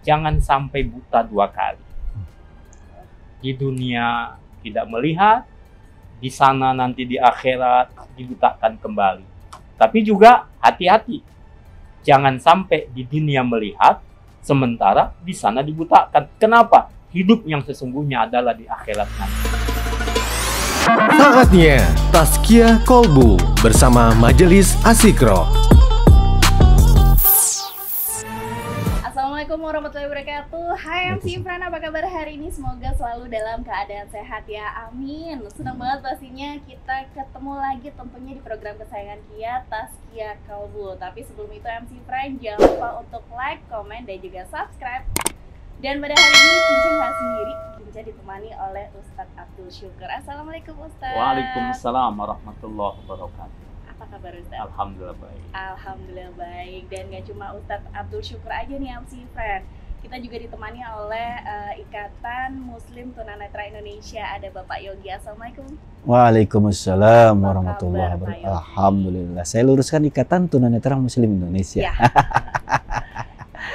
jangan sampai buta dua kali. Di dunia tidak melihat, di sana nanti di akhirat dibutakan kembali. Tapi juga hati-hati, jangan sampai di dunia melihat, sementara di sana dibutakan. Kenapa? Hidup yang sesungguhnya adalah di akhirat nanti. Saatnya Tazkiyah Kolbu bersama Majelis Asyikro. Assalamualaikum warahmatullahi wabarakatuh. Hai MC Fran, apa kabar hari ini? Semoga selalu dalam keadaan sehat ya, amin. Senang banget pastinya kita ketemu lagi tentunya di program kesayangan Kia, Tazkiyah Kolbu. Tapi sebelum itu MC Fran jangan lupa untuk like, komen, dan juga subscribe. Dan pada hari ini Kinca nggak sendiri, Kinca ditemani oleh Ustadz Abdul Syukur. Assalamualaikum Ustadz. Waalaikumsalam warahmatullahi wabarakatuh. Apa kabar Ustadz? Alhamdulillah baik. Alhamdulillah baik. Dan gak cuma Ustadz Abdul Syukur aja nih MC Friend, kita juga ditemani oleh Ikatan Muslim Tunanetra Indonesia. Ada Bapak Yogi. Assalamualaikum. Waalaikumsalam warahmatullahi wabarakatuh. Alhamdulillah. Saya luruskan Ikatan Tunanetra Muslim Indonesia. Ya.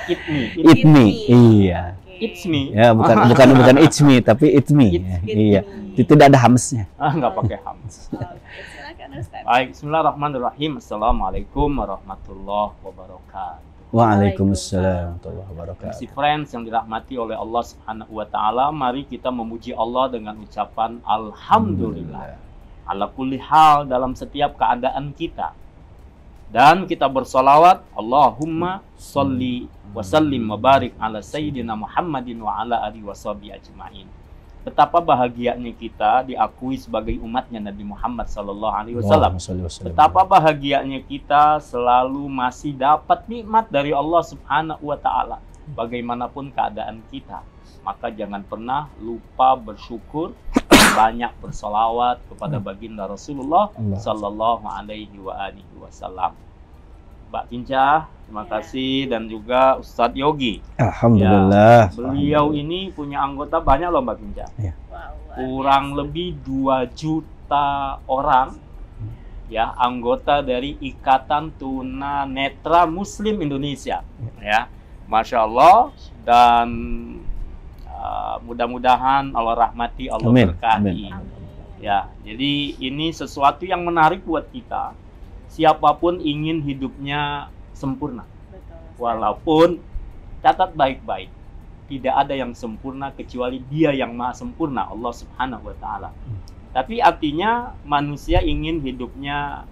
It me. Iya. It's me. Ya, bukan it's me, tapi it me. Iya. Tidak ada hamsnya. Nggak pakai hams. Silakan Ustaz. Baik, bismillahirrahmanirrahim. Assalamualaikum warahmatullahi wabarakatuh. Waalaikumsalam warahmatullahi wabarakatuh. Si friends yang dirahmati oleh Allah Subhanahu wa taala, mari kita memuji Allah dengan ucapan alhamdulillah. Ala kulli hal, dalam setiap keadaan kita. Dan kita bersolawat, Allahumma sholli wa sallim wa barik ala sayyidina Muhammadin wa ala alihi washabihi ajmain. Betapa bahagianya kita diakui sebagai umatnya Nabi Muhammad SAW. Betapa bahagianya kita selalu masih dapat nikmat dari Allah Subhanahu wa taala. Bagaimanapun keadaan kita, maka jangan pernah lupa bersyukur, banyak bersolawat kepada baginda Rasulullah Sallallahu Alaihi Wasallam. Mbak Kinca, terima kasih, dan juga Ustadz Yogi. Alhamdulillah. Ya, beliau ini punya anggota banyak loh Mbak Kinca. Ya. Kurang lebih 2 juta orang ya anggota dari Ikatan Tunanetra Muslim Indonesia. Ya, Masya Allah, dan mudah-mudahan Allah rahmati, Allah berkahi. Ya, jadi ini sesuatu yang menarik buat kita. Siapapun ingin hidupnya sempurna. Betul. Walaupun catat baik-baik, tidak ada yang sempurna kecuali Dia yang Maha Sempurna, Allah Subhanahu wa taala. Tapi artinya manusia ingin hidupnya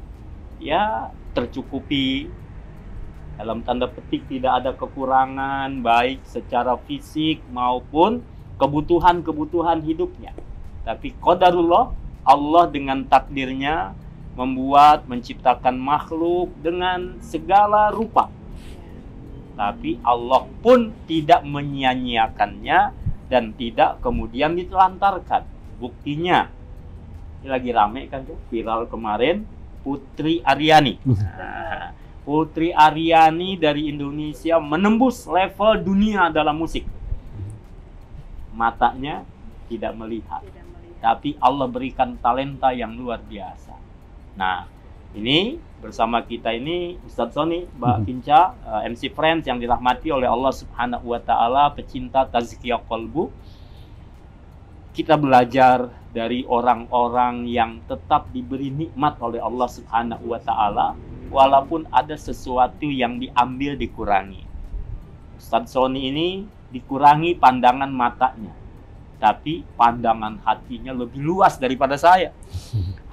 ya tercukupi, dalam tanda petik tidak ada kekurangan baik secara fisik maupun kebutuhan-kebutuhan hidupnya. Tapi qadarullah, Allah dengan takdirnya menciptakan makhluk dengan segala rupa. Tapi Allah pun tidak menyia-nyiakannya dan tidak kemudian ditelantarkan. Buktinya, ini lagi rame kan tuh, viral kemarin, Putri Aryani. Putri Aryani dari Indonesia menembus level dunia dalam musik. Matanya tidak melihat, tapi Allah berikan talenta yang luar biasa. Nah, ini bersama kita ini Ustadz Sony, Mbak Kinca, MC Friends yang dirahmati oleh Allah Subhanahu wa taala, pecinta Tazkiyah Kolbu. Kita belajar dari orang-orang yang tetap diberi nikmat oleh Allah Subhanahu wa taala, walaupun ada sesuatu yang diambil dikurangi. Ustadz Sony ini dikurangi pandangan matanya, tapi pandangan hatinya lebih luas daripada saya.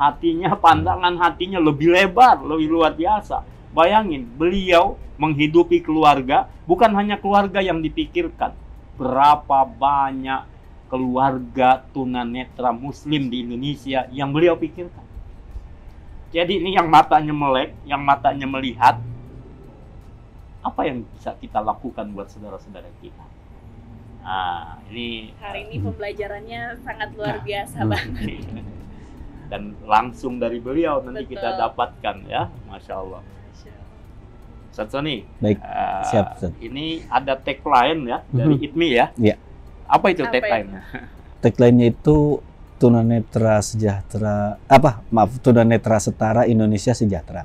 Pandangan hatinya lebih lebar, lebih luar biasa. Bayangin, beliau menghidupi keluarga, bukan hanya keluarga yang dipikirkan. Berapa banyak keluarga tunanetra muslim di Indonesia yang beliau pikirkan. Jadi ini yang matanya melek, yang matanya melihat, apa yang bisa kita lakukan buat saudara-saudara kita? Nah, ini hari ini pembelajarannya sangat luar biasa banget. Dan langsung dari beliau nanti Betul. kita dapatkan ya, Masya Allah. Ustadz Sony, Baik, siap. ini ada tagline ya dari ITMI ya. Iya. Apa itu Apa tagline-nya? Tagline-nya itu tunanetra sejahtera, tunanetra setara, Indonesia sejahtera.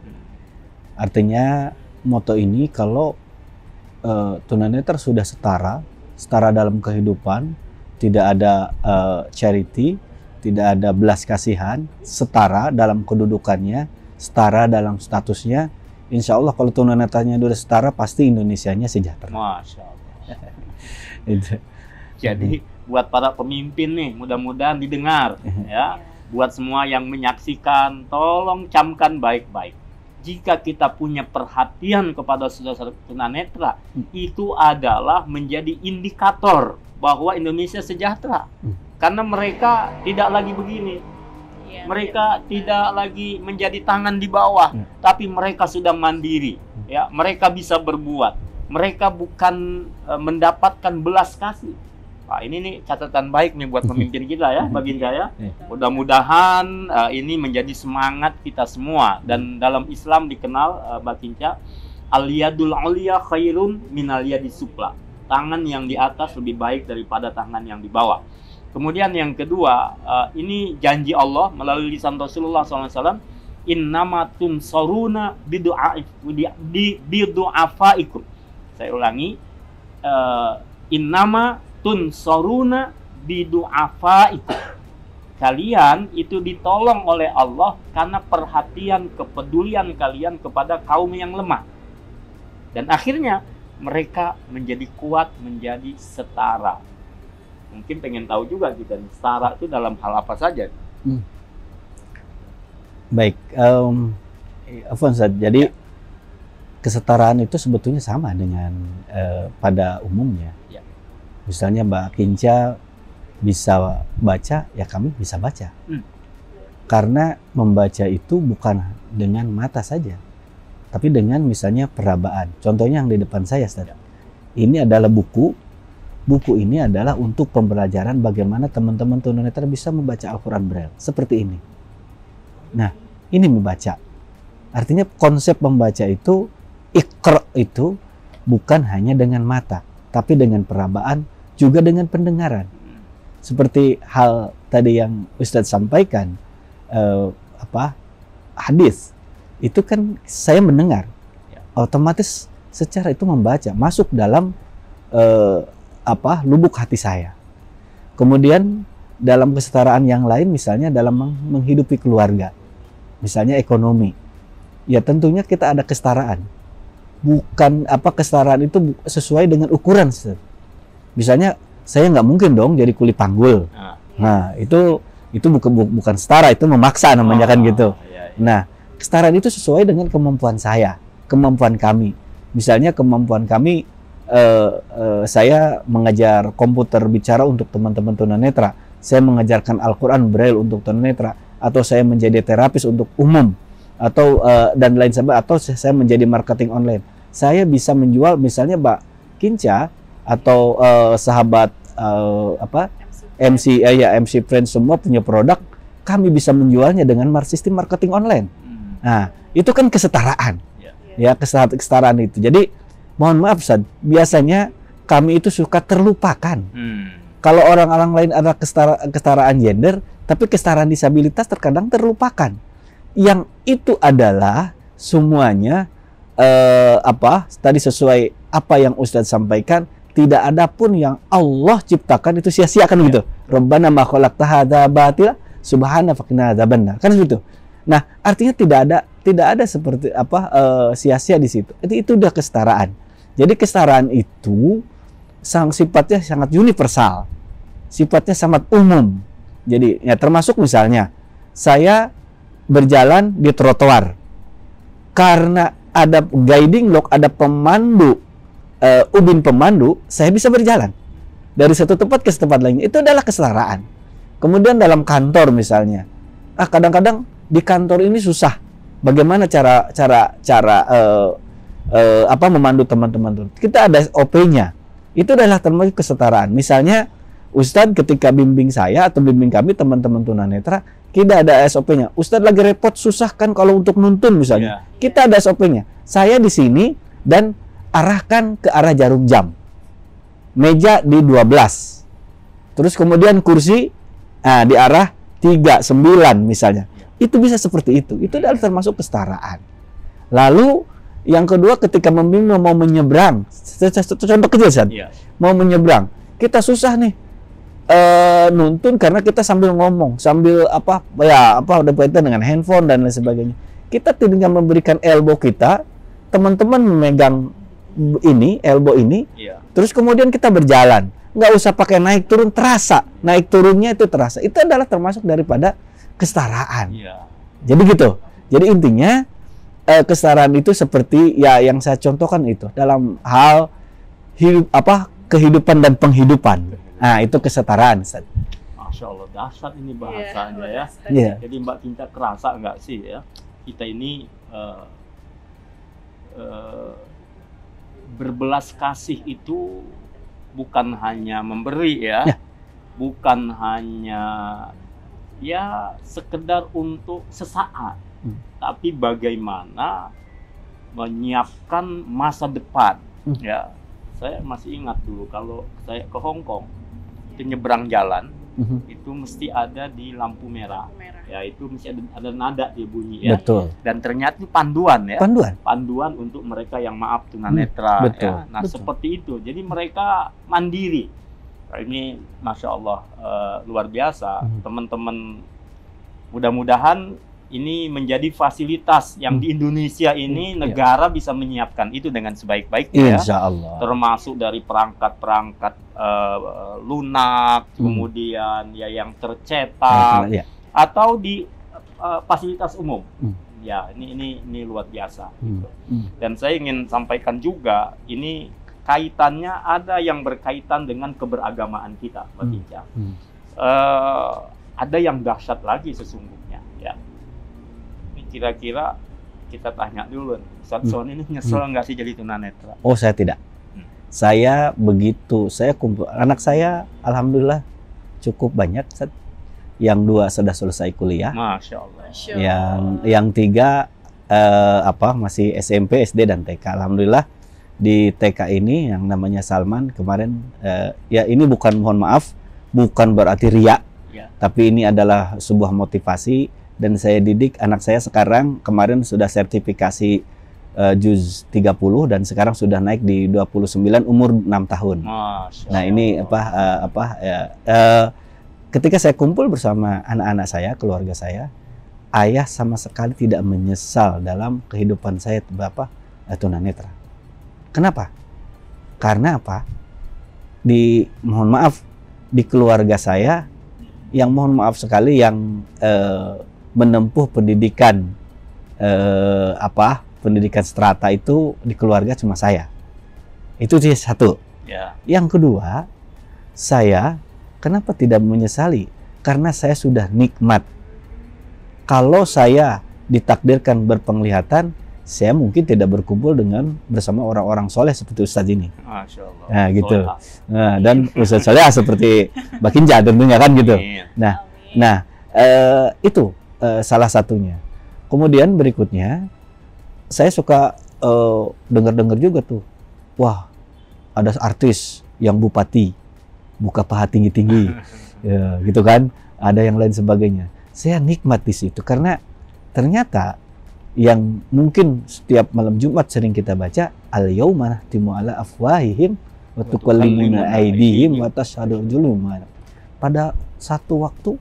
Artinya moto ini kalau tunanetra sudah setara dalam kehidupan, tidak ada charity, tidak ada belas kasihan, setara dalam kedudukannya, setara dalam statusnya. Insya Allah kalau tunanetranya sudah setara, pasti Indonesianya sejahtera. Masya Allah. Itu. Jadi buat para pemimpin nih, mudah-mudahan didengar ya. Buat semua yang menyaksikan, tolong camkan baik-baik. Jika kita punya perhatian kepada saudara tunanetra, itu adalah menjadi indikator bahwa Indonesia sejahtera. Karena mereka tidak lagi begini. Mereka tidak lagi menjadi tangan di bawah, tapi mereka sudah mandiri. Ya, mereka bisa berbuat. Mereka bukan mendapatkan belas kasih. Pak, ini nih catatan baik nih buat pemimpin kita ya, Baginda ya. Mudah-mudahan ini menjadi semangat kita semua. Dan dalam Islam dikenal Baginda, al-yadul ulia khairun minal yadis sufla. Tangan yang di atas lebih baik daripada tangan yang di bawah. Kemudian yang kedua, ini janji Allah melalui lisan Rasulullah SAW, innama tunsaruna bidu'afaikum. Saya ulangi, innama tunsaruna bidu'afaikum. Kalian itu ditolong oleh Allah karena perhatian, kepedulian kalian kepada kaum yang lemah. Dan akhirnya mereka menjadi kuat, menjadi setara. Mungkin pengen tahu juga kita nih, setara itu dalam hal apa saja? Baik, Afwan Ustaz, jadi kesetaraan itu sebetulnya sama dengan pada umumnya. Ya. Misalnya Mbak Kinca bisa baca, ya kami bisa baca. Karena membaca itu bukan dengan mata saja, tapi dengan misalnya perabaan. Contohnya yang di depan saya, Ustaz. Ini adalah buku. Buku ini adalah untuk pembelajaran bagaimana teman-teman tunanetra bisa membaca Al-Quran Braille. Seperti ini. Nah, ini membaca. Artinya konsep membaca itu, Iqra itu bukan hanya dengan mata, tapi dengan perabaan, juga dengan pendengaran. Seperti hal tadi yang Ustadz sampaikan, hadis. Itu kan saya mendengar. Otomatis secara itu membaca, masuk dalam lubuk hati saya. Kemudian dalam kesetaraan yang lain, misalnya dalam menghidupi keluarga, misalnya ekonomi, ya tentunya kita ada kesetaraan. Bukan kesetaraan itu sesuai dengan ukuran. Misalnya saya nggak mungkin dong jadi kuli panggul. Nah itu bukan setara, itu memaksa namanya kan gitu. Nah kesetaraan itu sesuai dengan kemampuan saya, kemampuan kami. Misalnya kemampuan kami, saya mengajar komputer bicara untuk teman-teman tunanetra, saya mengajarkan Al-Quran Braille untuk tunanetra, atau saya menjadi terapis untuk umum, atau dan lain sebagainya, atau saya menjadi marketing online. Saya bisa menjual, misalnya Mbak Kinca atau sahabat MC Friends semua punya produk, kami bisa menjualnya dengan sistem marketing online. Nah itu kan kesetaraan, ya kesetaraan itu. Jadi mohon maaf Ustaz, biasanya kami itu suka terlupakan. Kalau orang-orang lain ada kesetaraan gender, tapi kesetaraan disabilitas terkadang terlupakan. Yang itu adalah semuanya tadi sesuai apa yang Ustadz sampaikan, tidak ada pun yang Allah ciptakan itu sia-sia kan begitu. Rabbana ma khalaqta hadza batila subhanaka faqina adzabannar. Kan begitu. Nah, artinya tidak ada seperti sia-sia di situ. Itu udah kesetaraan. Jadi kesetaraan itu sifatnya sangat universal, sifatnya sangat umum. Jadi ya termasuk misalnya saya berjalan di trotoar, karena ada guiding log, ada pemandu, ubin pemandu, saya bisa berjalan dari satu tempat ke tempat lain. Itu adalah kesetaraan. Kemudian dalam kantor misalnya, kadang-kadang di kantor ini susah. Bagaimana cara memandu teman-teman? Kita ada SOP-nya. Itu adalah termasuk kesetaraan. Misalnya Ustadz ketika bimbing saya atau bimbing kami teman-teman tunanetra, kita ada SOP-nya. Ustadz lagi repot, susah kan kalau untuk nuntun misalnya. Kita ada SOP-nya. Saya di sini dan arahkan ke arah jarum jam. Meja di 12. Terus kemudian kursi di arah 39 misalnya. Itu bisa seperti itu. Itu adalah termasuk kesetaraan. Lalu Yang kedua, ketika membimbing mau menyeberang, contoh kecil Ustaz, mau menyeberang, kita susah nih nuntun karena kita sambil ngomong, sambil udah berkaitan dengan handphone dan lain sebagainya. Kita tidak memberikan elbow kita, teman-teman memegang ini, elbow ini, terus kemudian kita berjalan, nggak usah pakai naik turun, terasa, naik turunnya itu terasa. Itu adalah termasuk daripada kesetaraan. Jadi gitu. Jadi intinya kesetaraan itu seperti ya yang saya contohkan itu dalam hal kehidupan dan penghidupan. Nah, itu kesetaraan, Ustaz. Masya Allah, dahsyat ini bahasanya ya. Jadi Mbak Kinca kerasa nggak sih ya, kita ini berbelas kasih itu bukan hanya memberi ya. Bukan hanya ya sekedar untuk sesaat. Tapi bagaimana menyiapkan masa depan. Ya, saya masih ingat dulu kalau saya ke Hong Kong, itu nyebrang jalan, itu mesti ada di lampu merah. Ya, itu mesti ada nada dia bunyi ya. Betul. Dan ternyata itu panduan ya. Panduan untuk mereka yang maaf tunanetra. Ya. Nah, seperti itu. Jadi mereka mandiri. Ini Masya Allah luar biasa. Teman-teman, mudah-mudahan ini menjadi fasilitas yang di Indonesia ini negara bisa menyiapkan itu dengan sebaik-baiknya, Insya Allah. Termasuk dari perangkat-perangkat lunak, kemudian ya yang tercetak, atau di fasilitas umum. Ya, ini luar biasa. Gitu. Dan saya ingin sampaikan juga, ini kaitannya ada yang berkaitan dengan keberagamaan kita, Mbak Kinca. Ada yang dahsyat lagi sesungguhnya. Ya. Kira-kira kita tanya dulu, Ustaz Son ini nyesel nggak sih jadi tunanetra? Oh, saya tidak. Saya begitu, saya kumpul anak saya, alhamdulillah cukup banyak. Yang 2 sudah selesai kuliah. Masya Allah. Yang 3 masih SMP, SD dan TK. Alhamdulillah di TK ini yang namanya Salman kemarin, ya ini bukan, mohon maaf, bukan berarti riak, tapi ini adalah sebuah motivasi. Dan saya didik anak saya sekarang, kemarin sudah sertifikasi juz 30 dan sekarang sudah naik di 29 umur 6 tahun. Nah, ini ketika saya kumpul bersama anak-anak saya, keluarga saya, ayah sama sekali tidak menyesal dalam kehidupan saya Bapak tunanetra. Kenapa? Karena apa? Mohon maaf, di keluarga saya yang mohon maaf sekali yang menempuh pendidikan pendidikan strata itu di keluarga cuma saya. Itu sih satu. Yang kedua, saya kenapa tidak menyesali? Karena saya sudah nikmat. Kalau saya ditakdirkan berpenglihatan, saya mungkin tidak berkumpul bersama orang-orang soleh seperti Ustadz ini. Masya Allah. Nah, gitu. Nah, dan Ustadz soleh seperti Mbak Kinca tentunya kan gitu. Nah, itu salah satunya. Kemudian berikutnya, saya suka dengar-dengar juga tuh, wah ada artis yang bupati, buka paha tinggi-tinggi, ya, gitu kan, ada yang lain sebagainya. Saya nikmat di situ karena ternyata yang mungkin setiap malam Jumat sering kita baca, al-yauma nahtimu ala afwahihim wa tukallimuna aydihim wa tashhadu arjuluhum. Pada satu waktu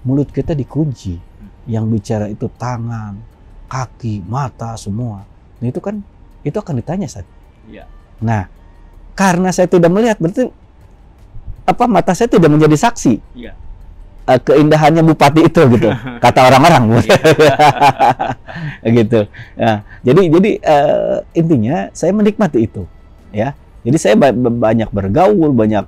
mulut kita dikunci. Yang bicara itu tangan, kaki, mata, semua. Nah, itu akan ditanya, Ustaz. Nah, karena saya tidak melihat, berarti mata saya tidak menjadi saksi. Keindahannya bupati itu gitu, kata orang-orang. Gitu. Nah, jadi intinya saya menikmati itu, ya. Jadi saya banyak bergaul, banyak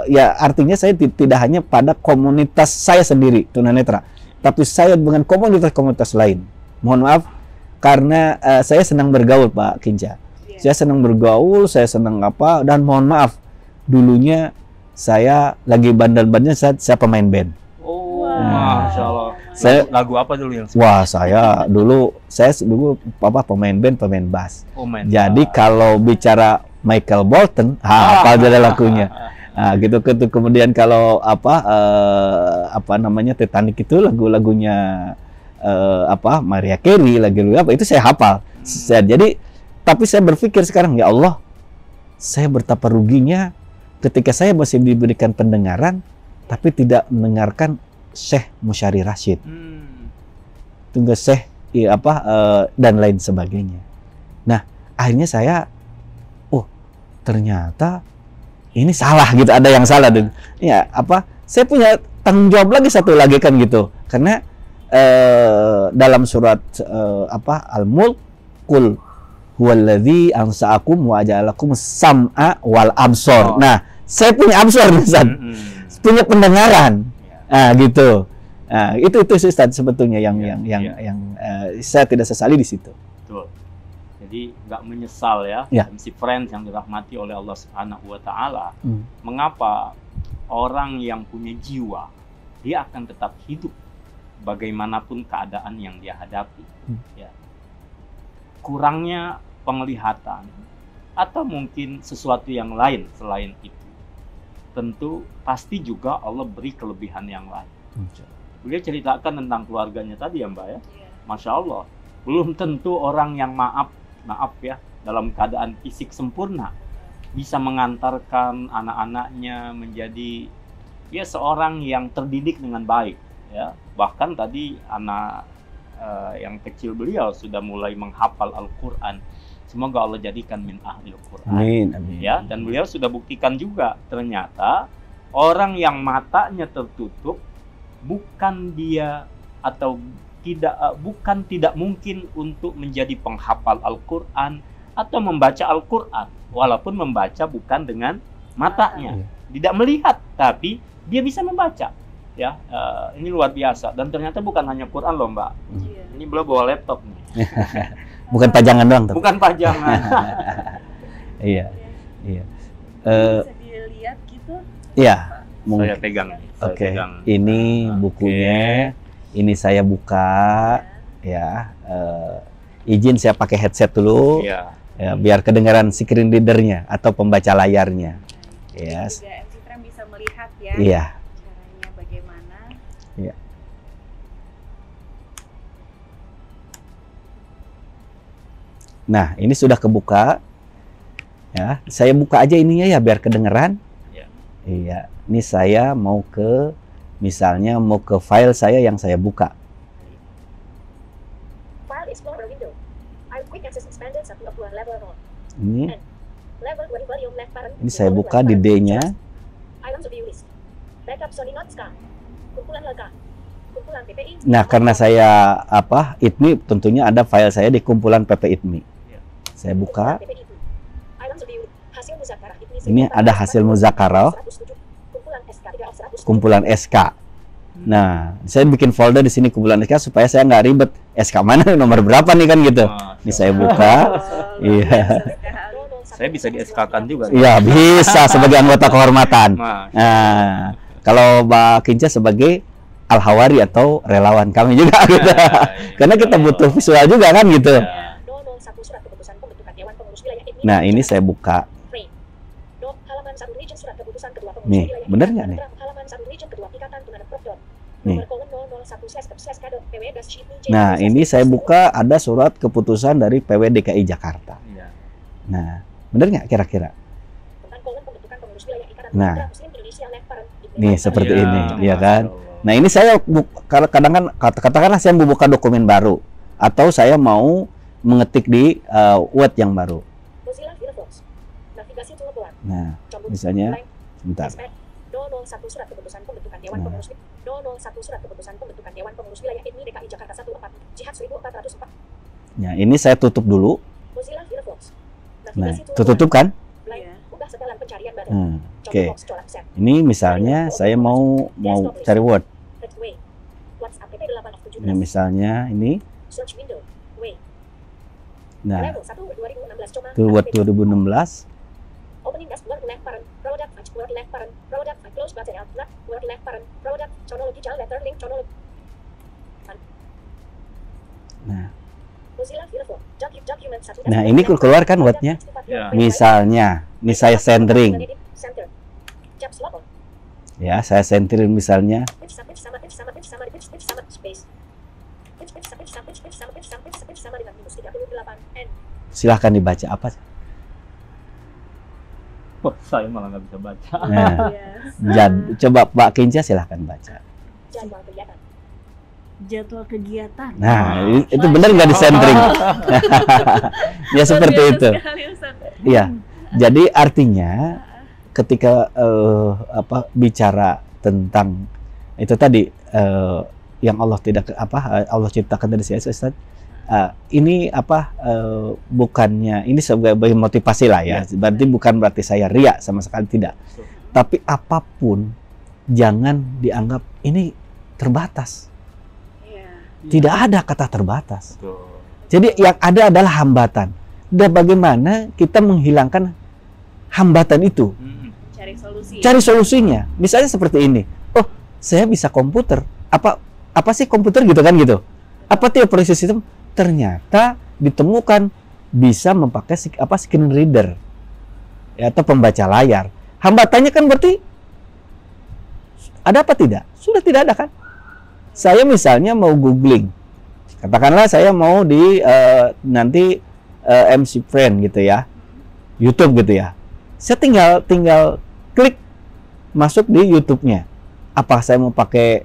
ya artinya saya tidak hanya pada komunitas saya sendiri tunanetra, tapi saya dengan komunitas-komunitas lain. Mohon maaf, karena saya senang bergaul, Pak Kinca. Saya senang bergaul, saya senang dan mohon maaf, dulunya saya lagi bandel-bandelnya saya pemain band. Masya Allah. Lagu apa dulu yang saya dulu pemain band, pemain bass. Jadi kalau bicara Michael Bolton, apa aja lagunya. Nah, gitu. Kemudian kalau namanya Titanic itu lagu-lagunya Mariah Carey, lagu itu saya hafal. Jadi Tapi saya berpikir sekarang, ya Allah, saya betapa ruginya ketika saya masih diberikan pendengaran, tapi tidak mendengarkan Syekh Musyari Rashid, tugas Syekh dan lain sebagainya. Nah, akhirnya saya, ternyata ini salah gitu, ada yang salah. Dan ya saya punya tanggung jawab lagi satu lagi kan gitu, karena dalam surat Al-Mulk, qul huwallazi ansa'akum wa ja'alakum sam'a wal absor. Nah, saya punya absor Ustaz, punya pendengaran, gitu. Nah, itu Ustaz sebetulnya yang saya tidak sesali di situ. Betul. Jadi nggak menyesal ya, MC Friends yang dirahmati oleh Allah Subhanahu wa Ta'ala. Mengapa orang yang punya jiwa, dia akan tetap hidup bagaimanapun keadaan yang dia hadapi. Ya. Kurangnya penglihatan atau mungkin sesuatu yang lain selain itu, tentu pasti juga Allah beri kelebihan yang lain. Beliau ceritakan tentang keluarganya tadi ya Mbak ya. Masya Allah, belum tentu orang yang maaf ya, dalam keadaan fisik sempurna bisa mengantarkan anak-anaknya menjadi seorang yang terdidik dengan baik ya. Bahkan tadi anak yang kecil beliau sudah mulai menghafal Al-Quran. Semoga Allah jadikan min ahlil Quran. Amin. Ya, dan beliau sudah buktikan juga ternyata orang yang matanya tertutup bukan tidak mungkin untuk menjadi penghafal Al-Quran atau membaca Al-Quran, walaupun membaca bukan dengan matanya, tidak melihat, tapi dia bisa membaca. Ya, ini luar biasa. Dan ternyata bukan hanya Quran loh Mbak. Ini beliau bawa laptop nih. Bukan pajangan doang. Bukan pajangan. Iya. Bisa dilihat gitu. Iya. Saya pegang. Oke. Ini bukunya. Ini saya buka, ya. Izin saya pakai headset dulu, ya, biar kedengaran screen readernya atau pembaca layarnya. Ya. Juga MC Friends bisa melihat ya. Iya. Caranya bagaimana? Iya. Nah, ini sudah kebuka. Ya, saya buka aja ininya ya biar kedengeran. Iya. Ini saya mau ke misalnya mau ke file saya yang saya buka. File Explorer window. Quick access expanded 1 of 2 level 0. Ini. Level 2 volume left parent. Ini saya buka di D-nya. Items view list. Backup Sony Not Ska. Kumpulan lengkap. Kumpulan PPI. Nah, karena saya ITMI tentunya ada file saya di kumpulan PPI. Saya buka. Ini ada hasil muzakarah. Kumpulan SK. Nah, saya bikin folder di sini kumpulan SK supaya saya nggak ribet. SK mana nomor berapa nih kan gitu. Ini saya buka. Iya. Saya bisa di SK-kan juga. Iya, bisa sebagai anggota kehormatan. Nah, kalau Mbak Kinca sebagai al-hawari atau relawan kami juga gitu. Karena kita butuh visual juga kan gitu. Nah, ini saya buka. Nih, bener nggak nih? Nih. Nah, ini saya buka ada surat keputusan dari PW DKI Jakarta. Nah, bener nggak kira-kira? Nah, nih seperti ini, ya kan? Nah, ini saya kadang-kadang katakanlah saya mau buka dokumen baru atau saya mau mengetik di Word yang baru. Nah, misalnya sebentar. Nah, ini saya tutup dulu. Nah, tutup kan? Oke. Ini misalnya saya mau cari Word. Ini misalnya ini. Nah, itu Word 2016. Opening dashboard left parent, product Word left parent, product close button out, Word left parent, product chronology child letter link chronology. Nah, ini keluarkan Word-nya. Misalnya, ini saya centering. Ya, saya centering misalnya. Silahkan dibaca apa? Wah, saya malah nggak bisa baca. Nah, Yes. coba Pak Kinca silahkan baca. Jadwal kegiatan. Jadwal kegiatan. Nah, itu benar nggak disentring? Ya seperti Luar biasa itu. sekali, Ustaz. Iya. Jadi artinya ketika bicara tentang itu tadi yang Allah tidak Allah ciptakan dari si Ustaz. Ini bukannya ini sebagai motivasi lah ya. Berarti saya ria sama sekali tidak. Tapi apapun jangan dianggap ini terbatas. Iya. Tidak ada kata terbatas. Betul. Jadi yang ada adalah hambatan. Dan bagaimana kita menghilangkan hambatan itu? Cari solusi. Cari solusinya. Misalnya seperti ini. Oh, saya bisa komputer. Apa sih komputer gitu kan gitu? Apa tuh operasi sistem? Ternyata ditemukan bisa memakai screen reader ya, atau pembaca layar. Hambatannya kan berarti ada apa tidak? Sudah tidak ada kan? Saya misalnya mau googling, katakanlah saya mau di nanti MC Friend gitu ya, YouTube gitu ya. Saya tinggal klik masuk di YouTube-nya. Apa saya mau pakai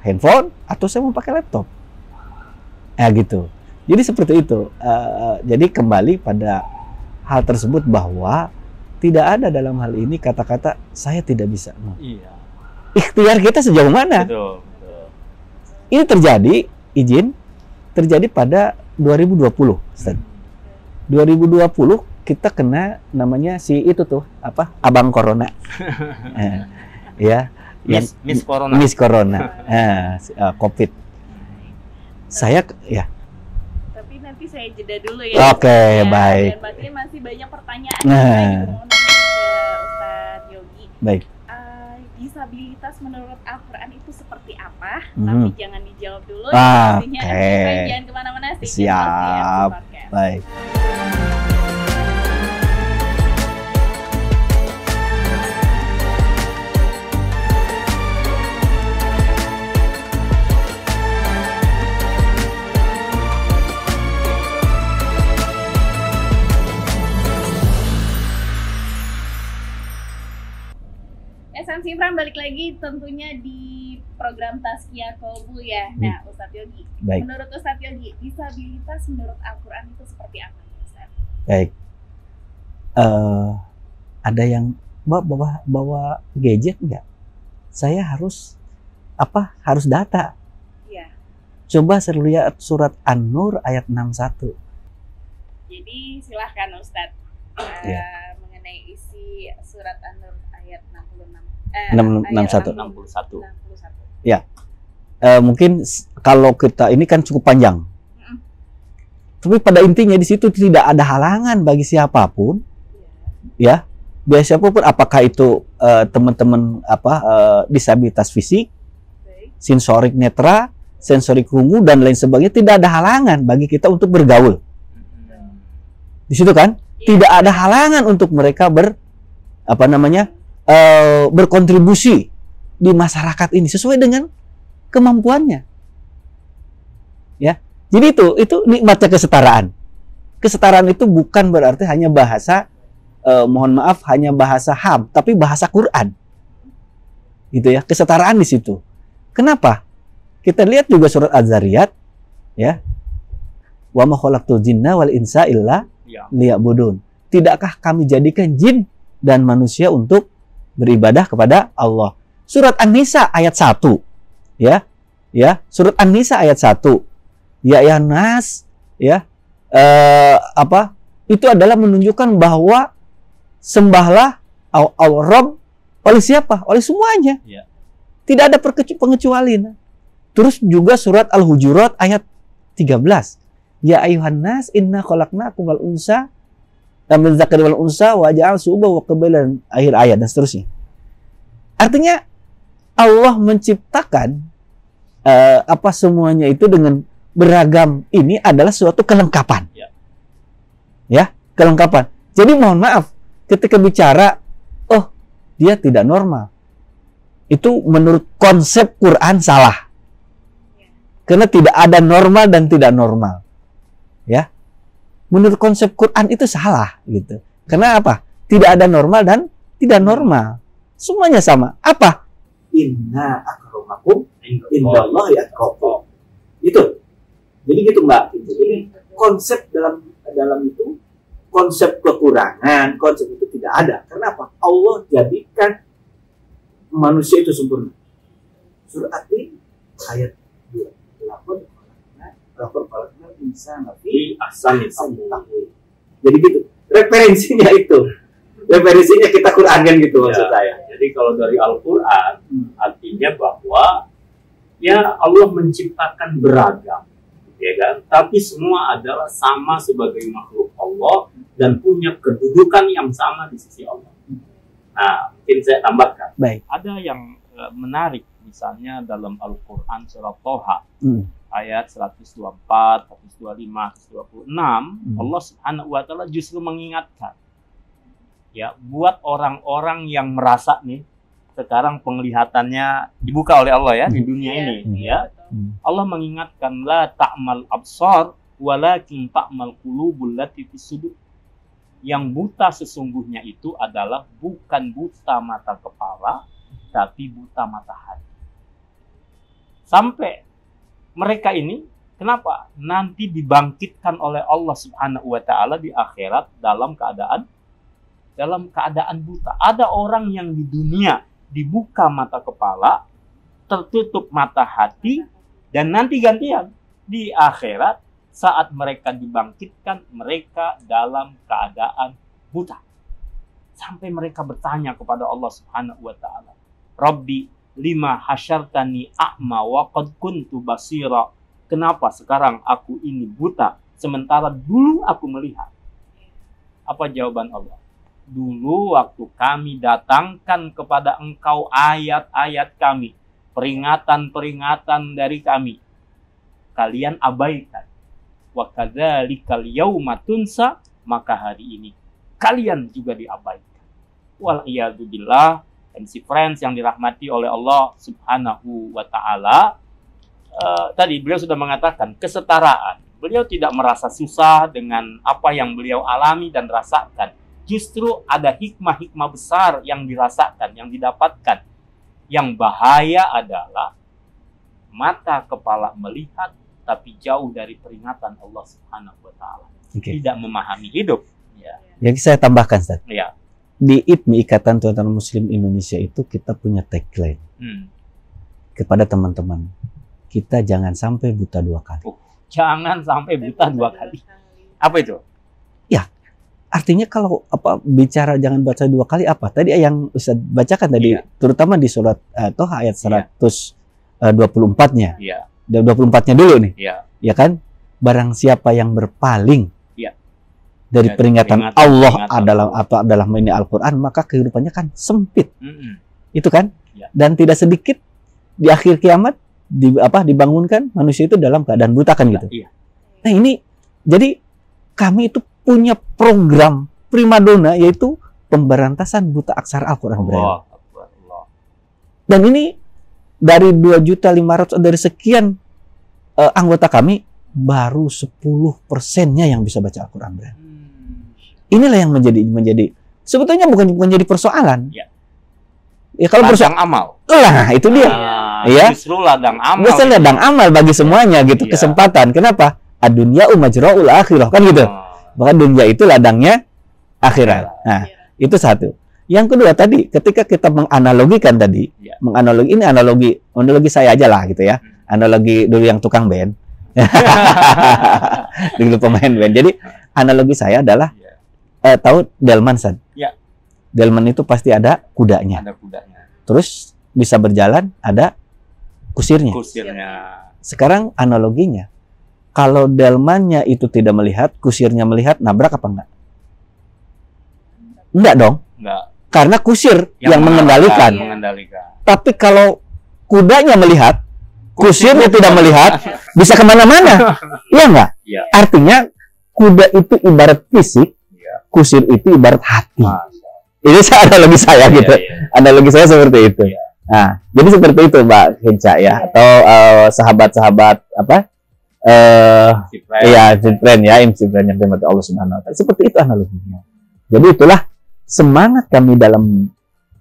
handphone atau saya mau pakai laptop? Ya gitu. Jadi seperti itu. Jadi kembali pada hal tersebut bahwa tidak ada dalam hal ini kata-kata saya tidak bisa. Iya. Ikhtiar kita sejauh mana? Betul, betul. Ini terjadi pada 2020, Ustaz. 2020 kita kena namanya si itu tuh Abang Corona. Ya, Miss Corona. Miss Corona. Covid. Saya ya. Tapi nanti saya jeda dulu ya. Oke, Ya, baik. Dan pastinya masih banyak pertanyaan Nah. yang saya gitu mau nanya ke Ustadz Yogi. Baik. Disabilitas menurut Al-Quran itu seperti apa? Mhm. Tapi jangan dijawab dulu. Ah, Pastinya oke. jangan kemana-mana. Stay tune Siap. terus di MC Podcast. Baik. SMC Fran balik lagi tentunya di program Tazkiyah Qalbu ya. Nah, Ustadz Yogi, Baik. menurut Ustadz Yogi, disabilitas menurut Al-Quran itu seperti apa, Ustadz? Baik. Ada yang bawa gadget enggak? Saya harus harus data. Iya. Coba saya lihat surat An-Nur ayat 61. Jadi silahkan Ustadz Iya. mengenai isi surat An-Nur ayat 66. 61. 61. Ya. Mungkin kalau kita ini kan cukup panjang. Mm-mm. Tapi pada intinya di situ tidak ada halangan bagi siapapun, ya. Biar siapapun, apakah itu teman-teman disabilitas fisik, Baik. sensorik netra, sensorik rungu dan lain sebagainya, tidak ada halangan bagi kita untuk bergaul. Di situ kan tidak ada halangan untuk mereka berkontribusi di masyarakat ini sesuai dengan kemampuannya. Ya. Jadi itu nikmatnya kesetaraan. Kesetaraan itu bukan berarti hanya bahasa hanya bahasa ham, tapi bahasa Quran. Gitu ya, kesetaraan di situ. Kenapa? Kita lihat juga surat Az-Zariyat ya. Wa ma khalaqtul jinna wal insa illa liya'budun. Tidakkah kami jadikan jin dan manusia untuk beribadah kepada Allah? Surat An-Nisa ayat 1. Ya. Surat An-Nisa ayat 1. Ya nas, ya. Itu adalah menunjukkan bahwa sembahlah Rabb oleh siapa? Oleh semuanya. Ya. Tidak ada pengecualian. Terus juga surat Al-Hujurat ayat 13. Ya ayuhan nas inna khalaqnakum wal unsa min dzakari wal unsa wa ja'al su'uba wa qabilan, akhir ayat dan seterusnya. Artinya Allah menciptakan semuanya itu dengan beragam, ini adalah suatu kelengkapan. Ya, kelengkapan. Jadi mohon maaf ketika bicara dia tidak normal. Itu menurut konsep Quran salah. Karena tidak ada normal dan tidak normal. Ya. menurut konsep Quran itu salah gitu. Karena apa? Tidak ada normal dan tidak normal. Semuanya sama. Apa? Inna akramakum indallahi atqakum. Itu. Jadi gitu Mbak. Jadi konsep dalam itu, konsep kekurangan, konsep itu tidak ada. Kenapa? Allah jadikan manusia itu sempurna. Surah At-Tin ayat 2. Lakon insan fi ahsani taqwim. Jadi gitu. Referensinya itu. Referensinya kita Quran kan gitu maksud saya. Jadi kalau dari Al-Quran artinya bahwa ya Allah menciptakan beragam, ya kan? Tapi semua adalah sama sebagai makhluk Allah dan punya kedudukan yang sama di sisi Allah. Nah, mungkin saya tambahkan. Baik. Ada yang menarik, misalnya dalam Al-Quran surah Toha ayat 124, 125, 126, Allah Subhanahu wa Ta'ala justru mengingatkan. Ya, buat orang-orang yang merasa nih sekarang penglihatannya dibuka oleh Allah ya di dunia ini ya. Allah mengingatkan la ta'mal absar walakin ta'mal qulubul lati fis sudur. Yang buta sesungguhnya itu adalah bukan buta mata kepala tapi buta mata hati. Sampai mereka ini kenapa nanti dibangkitkan oleh Allah Subhanahu wa Ta'ala di akhirat dalam keadaan buta. Ada orang yang di dunia dibuka mata kepala, tertutup mata hati, dan nanti gantian di akhirat saat mereka dibangkitkan, mereka dalam keadaan buta. Sampai mereka bertanya kepada Allah Subhanahu wa Ta'ala, Rabbi lima hasyartani a'ma wa qad kuntu basira. Kenapa sekarang aku ini buta sementara dulu aku melihat? Apa jawaban Allah? Dulu waktu kami datangkan kepada engkau ayat-ayat kami, peringatan-peringatan dari kami, kalian abaikan. Wa kadzalikal yauma tunsa, maka hari ini kalian juga diabaikan. Wal iyadu billah. MC Friends yang dirahmati oleh Allah Subhanahu wa Ta'ala, tadi beliau sudah mengatakan kesetaraan. Beliau tidak merasa susah dengan apa yang beliau alami dan rasakan. Justru ada hikmah-hikmah besar yang dirasakan, yang didapatkan. Yang bahaya adalah mata kepala melihat tapi jauh dari peringatan Allah Subhanahu wa Ta'ala. Tidak memahami hidup. Ya. Yang saya tambahkan, Ustaz. Ya. Di IPMI, Ikatan Tunanetra Muslim Indonesia itu kita punya tagline kepada teman-teman. Kita jangan sampai buta dua kali. Jangan sampai buta dua kali. Apa itu? Ya, artinya kalau bicara jangan baca dua kali apa? Tadi yang Ustaz bacakan tadi, terutama di surat Toha ayat 124-nya. Iya. 24-nya dulu nih. Iya. Ya kan? Barang siapa yang berpaling dari peringatan peringatan Allah adalah ini Al-Quran, maka kehidupannya kan sempit. Itu kan? Ya. Dan tidak sedikit di akhir kiamat dibangunkan manusia itu dalam keadaan buta kan gitu. Iya. Nah ini, jadi kami itu punya program primadona, yaitu pemberantasan buta aksara Al-Quran Braille. Dan ini dari 2.500.000 dari sekian anggota kami, baru 10%-nya yang bisa baca Al-Quran Braille. Inilah yang menjadi sebetulnya bukan jadi persoalan. Ya kalau ladang amal. Lah, itu dia. Ya. Justru ladang amal. Justru ladang amal bagi semuanya gitu, kesempatan. Kenapa? Ad-dunya majra'ul akhirah kan gitu. Bahkan dunia itu ladangnya akhirat. Nah, itu satu. Yang kedua tadi, ketika kita menganalogikan tadi, menganalogi ini analogi saya aja lah gitu ya. Analogi dulu yang tukang band. Dulu pemain band. Jadi analogi saya adalah tahu delman, San? Ya. Delman itu pasti ada kudanya. Ada kudanya. Terus bisa berjalan, ada kusirnya. Sekarang analoginya, kalau delmannya itu tidak melihat, kusirnya melihat, nabrak apa enggak? Enggak dong. Enggak. Karena kusir yang mengendalikan. Tapi kalau kudanya melihat, kusirnya tidak melihat, bisa kemana-mana. Iya enggak? Ya. Artinya kuda itu ibarat fisik, kusir itu ibarat hati. Ini analogi saya gitu. Analogi saya seperti itu. Nah, jadi seperti itu Mbak Hinca ya, atau sahabat-sahabat MC Friend. Iya, MC Friend ya, MC Friend yang dirahmati Allah Subhanahu wa taala. Seperti itu analoginya. Jadi itulah semangat kami dalam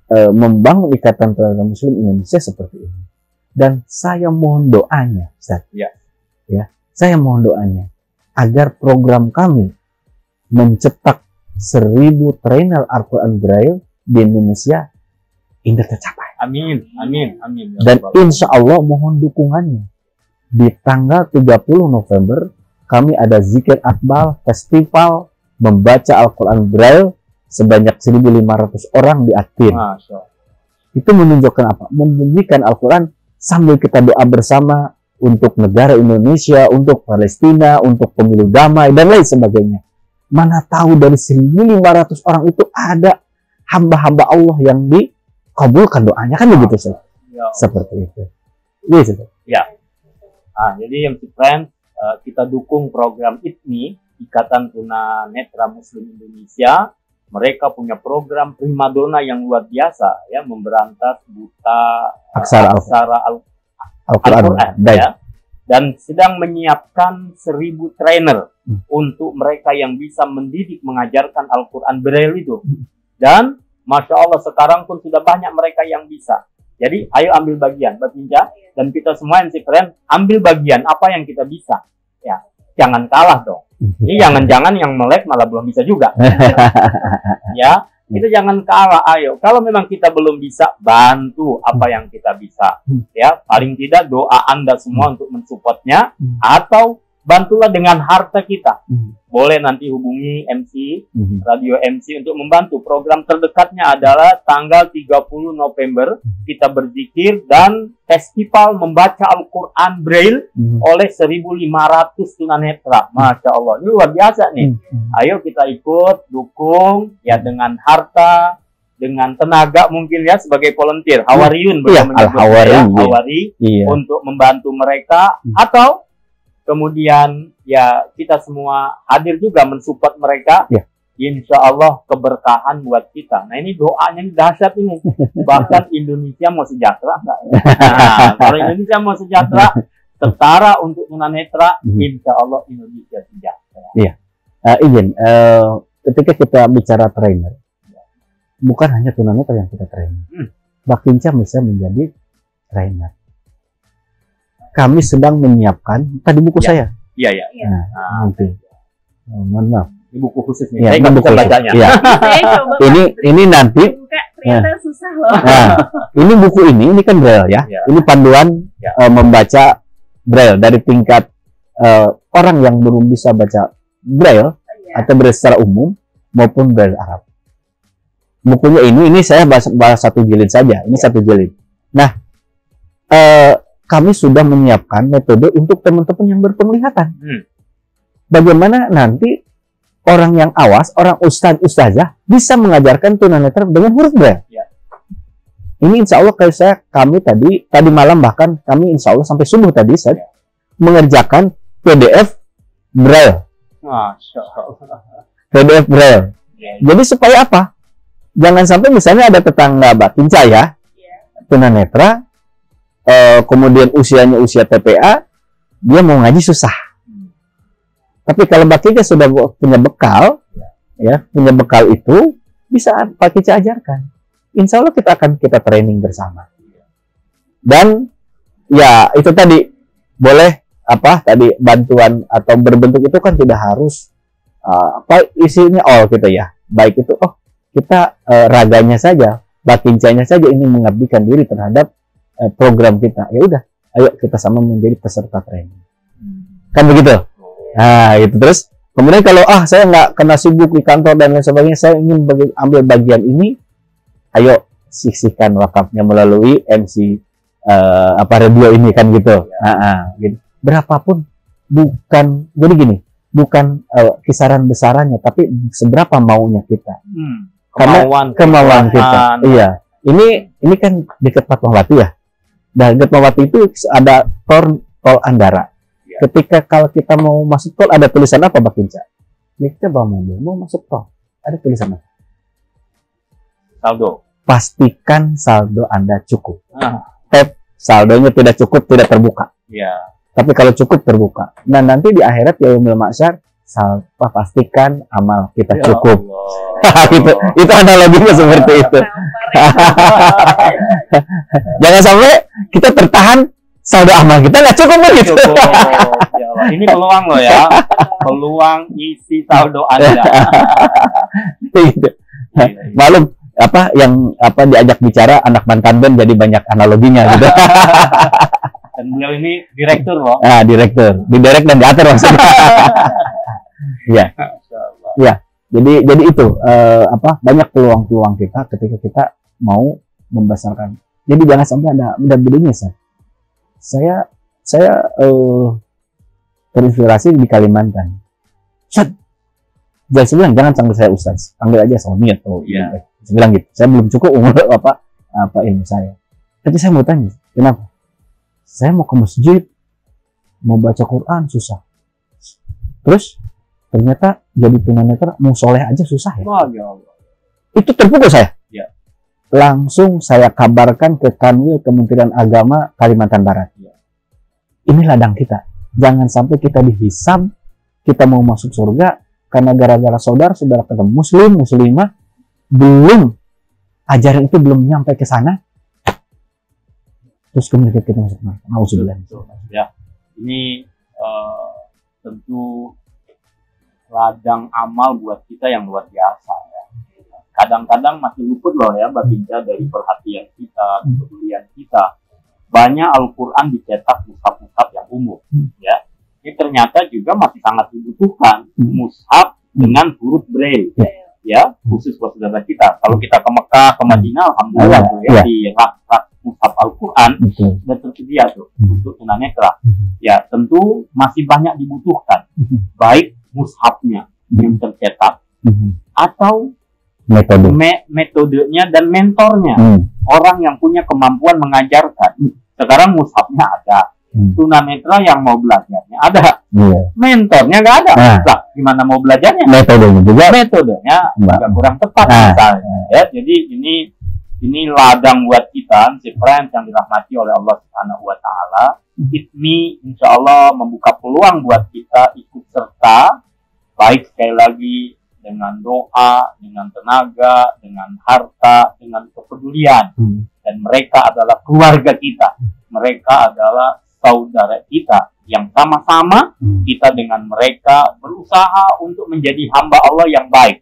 membangun ikatan keluarga muslim Indonesia seperti ini. Dan saya mohon doanya, Ustaz. Ya. Ya, saya mohon doanya agar program kami mencetak 1000 trainer Al-Quran Braille di Indonesia ini tercapai. Amin, amin, amin. Dan insya Allah mohon dukungannya. Di tanggal 30 November kami ada Zikir Akbar Festival membaca Al-Quran Braille sebanyak 1.500 orang di Atin. Masya Allah. Itu menunjukkan apa? Membunyikan Al-Quran sambil kita doa bersama untuk negara Indonesia, untuk Palestina, untuk pemilu damai, dan lain sebagainya. Mana tahu dari 1.500 orang itu ada hamba-hamba Allah yang dikabulkan doanya, kan begitu sih? Ya. Seperti itu. Gitu. Ya. Nah, jadi MC Friends, kita dukung program ITMI, Ikatan Tunanetra Muslim Indonesia. Mereka punya program primadona yang luar biasa, ya, memberantas buta Aksara Al-Quran. Ya. Dan sedang menyiapkan 1000 trainer untuk mereka yang bisa mendidik, mengajarkan Al-Quran Braille itu. Dan Masya Allah sekarang pun sudah banyak mereka yang bisa. Jadi ayo ambil bagian, Mbak Pinja, dan kita semua MC Friends ambil bagian apa yang kita bisa. Ya, jangan kalah dong. Ini jangan-jangan yang melek malah belum bisa juga. Ya, kita jangan kalah. Ayo, kalau memang kita belum bisa, bantu apa yang kita bisa. Ya, paling tidak doa Anda semua untuk mensupportnya, atau bantulah dengan harta kita. Boleh nanti hubungi MC, Radio MC untuk membantu. Program terdekatnya adalah tanggal 30 November. Kita berzikir dan festival membaca Al-Quran Braille oleh 1.500 tunanetra. Masya Allah, ini luar biasa nih. Ayo kita ikut, dukung, ya, dengan harta, dengan tenaga mungkin ya, sebagai volunteer. Hawariyun, Iya, Hawari, iya. untuk membantu mereka, atau kemudian ya kita semua hadir juga mensupport mereka. Ya. Insya Allah keberkahan buat kita. Nah, ini doanya ini dahsyat ini. Bahkan Indonesia mau sejahtera nggak? Nah, kalau Indonesia mau sejahtera, setara untuk tunanetra, insya Allah Indonesia sejahtera. Iya. Izin, ketika kita bicara trainer, bukan hanya tunanetra yang kita train. Mbak Kinca bisa menjadi trainer. Kami sedang menyiapkan tadi buku saya. Iya, iya. Nah, nanti. Mohon maaf. Ini buku khusus nih. Ya, Saya nggak bisa buku bacanya. ya. Saya coba ini nanti. buka, ternyata susah loh. Nah, ini buku ini kan Braille ya. Ya. Ini panduan membaca Braille dari tingkat orang yang belum bisa baca Braille atau Braille secara umum maupun Braille Arab. Bukunya ini saya bahas satu jilid saja. Ini satu jilid. Nah, kami sudah menyiapkan metode untuk teman-teman yang berpenglihatan. Bagaimana nanti orang yang awas, orang ustazah bisa mengajarkan tunanetra dengan huruf Braille. Ya. Ini insya Allah kami tadi malam bahkan kami insya Allah sampai subuh tadi mengerjakan PDF Braille. Masya Allah. PDF Braille. Jadi supaya apa? Jangan sampai misalnya ada tetangga Mbak Kinca ya, tunanetra, kemudian usianya usia TPA, dia mau ngaji susah. Tapi kalau Mbak Kinca sudah punya bekal, ya, punya bekal itu bisa Mbak Kinca ajarkan. Insya Allah kita training bersama. Dan ya itu tadi boleh tadi bantuan atau berbentuk itu kan tidak harus isinya all gitu ya. Baik itu kita raganya saja, Mbak Kincanya saja ini mengabdikan diri terhadap program kita. Ya udah, ayo kita sama menjadi peserta training. Kan begitu? Nah, itu terus. Kemudian kalau saya nggak kena sibuk di kantor dan lain sebagainya, saya ingin ambil bagian ini. Ayo sisihkan wakafnya melalui MC radio ini kan gitu. Gitu. Berapapun bukan jadi gini, bukan kisaran besarannya, tapi seberapa maunya kita. Kemauan kita. Iya. Ini kan dekat Fatmawati ya. Dan Fatmawati itu ada tol Andara. Ketika kalau kita mau masuk tol ada tulisan apa, Mbak Kinca? Kita bawa mobil mau masuk tol, ada tulisan apa? Saldo. Pastikan saldo Anda cukup. Saldonya tidak cukup, tidak terbuka. Ya. Tapi kalau cukup terbuka. Nah, nanti di akhirat yaumil mahsyar pastikan amal kita Ya cukup. Allah. Itu analoginya seperti itu. Jangan sampai kita tertahan saldo amal kita nggak cukup begitu. Cukup. Ya Allah. Ini peluang loh ya. Peluang isi saldo Anda. Gitu. Malum diajak bicara anak mantan band jadi banyak analoginya gitu. Dan beliau ini direktur loh. Nah, direktur, didirect dan diatur maksudnya. Ya. Ya. Jadi itu banyak peluang-peluang kita ketika kita mau membesarkan. Jadi jangan sampai ada bedanya, Saya terinspirasi di Kalimantan. Saya bilang jangan panggil saya Ustaz, panggil aja Sony atau Iya. Saya bilang gitu. Saya belum cukup umur apa ilmu saya. Tapi saya mau tanya, kenapa? Saya mau ke masjid, mau baca Quran susah. Terus ternyata jadi tunanetra mau soleh aja susah ya. Wah, ya Allah. Itu terpukul saya. Ya. Langsung saya kabarkan ke Kanwil Kementerian Agama Kalimantan Barat. Ya. Ini ladang kita. Jangan sampai kita dihisab, kita mau masuk surga karena gara-gara saudara-saudara kita muslim, muslimah belum ajaran itu belum nyampe ke sana. Terus kemudian kita masuk neraka. Nauzubillah. Ya. Ini tentu ladang amal buat kita yang luar biasa ya. Kadang-kadang masih luput loh ya Mbak Binca dari perhatian kita, kepedulian kita. Banyak Al-Quran dicetak mushaf-mushaf yang umum ya. Ini ternyata juga masih sangat dibutuhkan mushaf dengan huruf braille ya, khusus buat saudara kita. Kalau kita ke Mekah, ke Madinah, alhamdulillah tuh ya, di rak-rak mushaf Al-Quran sudah tersedia tuh untuk tunanetra. Ya, tentu masih banyak dibutuhkan, baik mushafnya yang tercetak atau metodenya dan mentornya, orang yang punya kemampuan mengajarkan. Sekarang mushafnya ada, tunanetra yang mau belajarnya ada, mentornya nggak ada. Lah, gimana mau belajarnya? Metodenya juga kurang tepat misalnya. Ya, jadi ini ladang buat kita, si friends yang dirahmati oleh Allah Subhanahu Wa Taala. Ini insya Allah membuka peluang buat kita ikut serta, baik sekali lagi dengan doa, dengan tenaga, dengan harta, dengan kepedulian. Dan mereka adalah keluarga kita, mereka adalah saudara kita yang sama-sama kita dengan mereka berusaha untuk menjadi hamba Allah yang baik.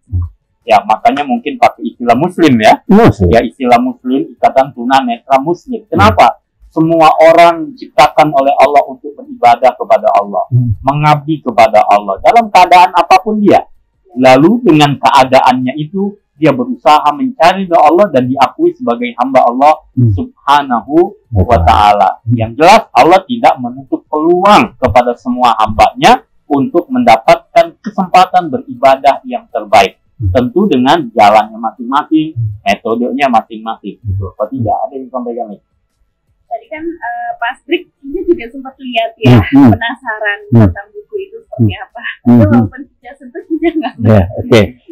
Ya, makanya mungkin pakai istilah muslim ya. Ya, istilah muslim, ikatan tunanetra muslim. Kenapa? Semua orang diciptakan oleh Allah untuk beribadah kepada Allah, mengabdi kepada Allah dalam keadaan apapun dia. Lalu dengan keadaannya itu dia berusaha mencari doa Allah dan diakui sebagai hamba Allah Subhanahu wa Ta'ala. Yang jelas Allah tidak menutup peluang kepada semua hambanya untuk mendapatkan kesempatan beribadah yang terbaik. Tentu dengan jalannya masing-masing, metodenya masing-masing. Apa tidak? Ada yang disampaikan lagi? Tadi kan Pak Strik ini juga sempat lihat ya, penasaran tentang buku itu seperti apa. Itu walaupun tidak sentuh tidak nggak.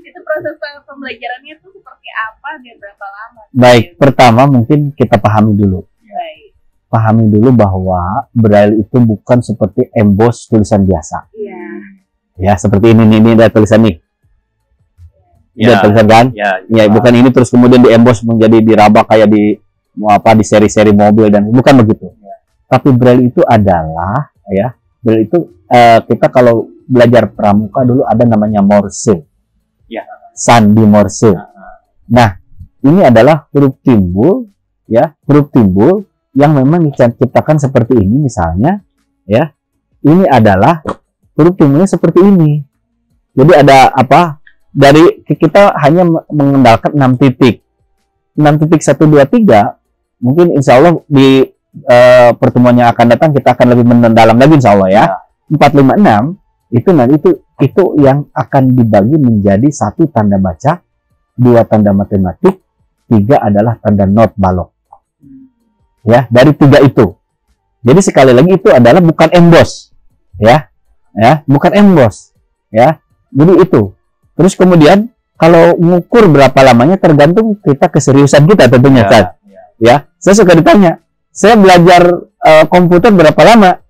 Itu proses pembelajarannya itu seperti apa dan berapa lama? Baik, pertama mungkin kita pahami dulu. Baik. Pahami dulu bahwa Braille itu bukan seperti emboss tulisan biasa. Iya. Ya, seperti ini ada tulisan nih. Ada tulisan kan? Ya, bukan ini terus kemudian di emboss menjadi diraba kayak di seri-seri mobil dan bukan begitu. Tapi Braille itu adalah Braille itu kita kalau belajar pramuka dulu ada namanya Morse. Ya. Sandi Morse. Nah, ini adalah huruf timbul huruf timbul yang memang diciptakan seperti ini misalnya ya. Ini adalah huruf timbulnya seperti ini. Jadi ada dari kita hanya mengandalkan 6 titik. 6.123 mungkin insya Allah di pertemuan yang akan datang kita akan lebih mendalam lagi insya Allah ya. 456 itu nanti itu yang akan dibagi menjadi 1 tanda baca, 2 tanda matematik, 3 adalah tanda not balok. Ya, dari 3 itu. Jadi sekali lagi itu adalah bukan emboss. Ya, bukan emboss. Ya, jadi itu. Terus kemudian kalau mengukur berapa lamanya tergantung kita keseriusan kita tentunya kan. Ya, saya suka ditanya, saya belajar komputer berapa lama?